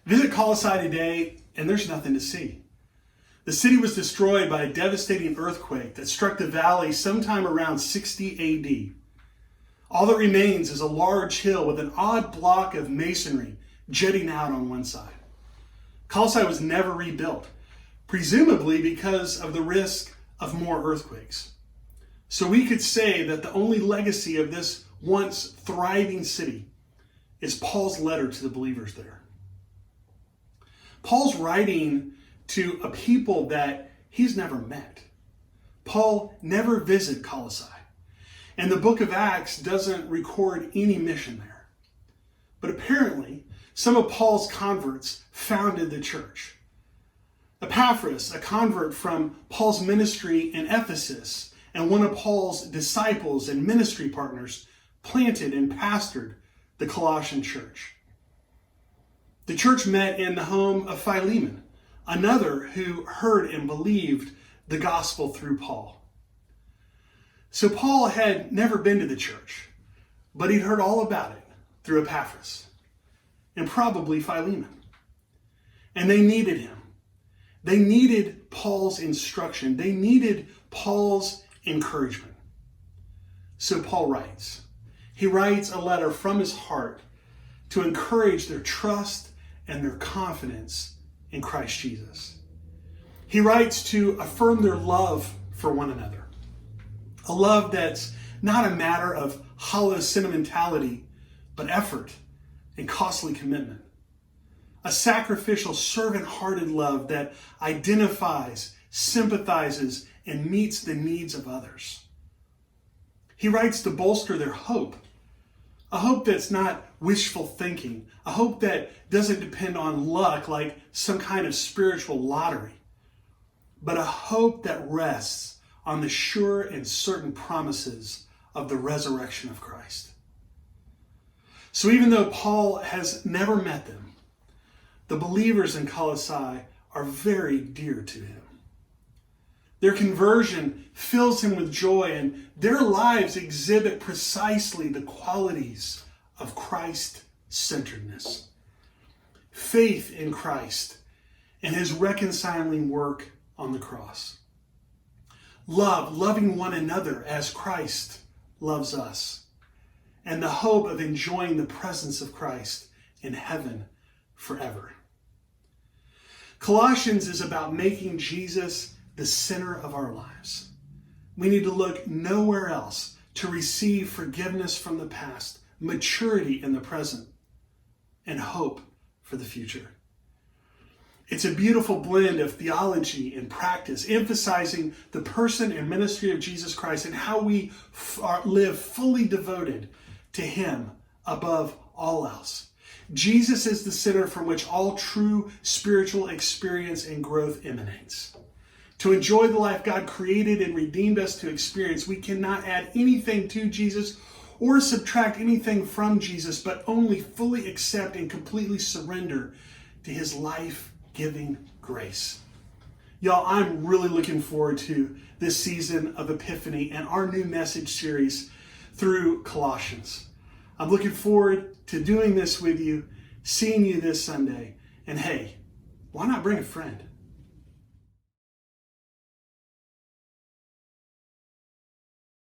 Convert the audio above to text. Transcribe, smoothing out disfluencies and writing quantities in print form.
Visit Colossae today, and there's nothing to see. The city was destroyed by a devastating earthquake that struck the valley sometime around 60 AD. All that remains is a large hill with an odd block of masonry jutting out on one side. Colossae was never rebuilt, presumably because of the risk of more earthquakes. So we could say that the only legacy of this once thriving city is Paul's letter to the believers there. Paul's writing to a people that he's never met. Paul never visited Colossae, and the book of Acts doesn't record any mission there. But apparently, some of Paul's converts founded the church. Epaphras, a convert from Paul's ministry in Ephesus, and one of Paul's disciples and ministry partners, planted and pastored the Colossian church. The church met in the home of Philemon, another who heard and believed the gospel through Paul. So Paul had never been to the church, but he'd heard all about it through Epaphras and probably Philemon. And they needed him. They needed Paul's instruction. They needed Paul's encouragement. So Paul writes. He writes a letter from his heart to encourage their trust and their confidence in Christ Jesus. He writes to affirm their love for one another. A love that's not a matter of hollow sentimentality, but effort and costly commitment. A sacrificial, servant-hearted love that identifies, sympathizes, and meets the needs of others. He writes to bolster their hope. A hope that's not wishful thinking. A hope that doesn't depend on luck like some kind of spiritual lottery. But a hope that rests on the sure and certain promises of the resurrection of Christ. So even though Paul has never met them, the believers in Colossae are very dear to him. Their conversion fills him with joy, and their lives exhibit precisely the qualities of Christ-centeredness. Faith in Christ and his reconciling work on the cross. Love, loving one another as Christ loves us. And the hope of enjoying the presence of Christ in heaven forever. Colossians is about making Jesus the center of our lives. We need to look nowhere else to receive forgiveness from the past, maturity in the present, and hope for the future. It's a beautiful blend of theology and practice, emphasizing the person and ministry of Jesus Christ and how we live fully devoted to him above all else. Jesus is the center from which all true spiritual experience and growth emanates. To enjoy the life God created and redeemed us to experience, we cannot add anything to Jesus or subtract anything from Jesus, but only fully accept and completely surrender to his life-giving grace. Y'all, I'm really looking forward to this season of Epiphany and our new message series through Colossians. I'm looking forward to doing this with you, seeing you this Sunday. And hey, why not bring a friend?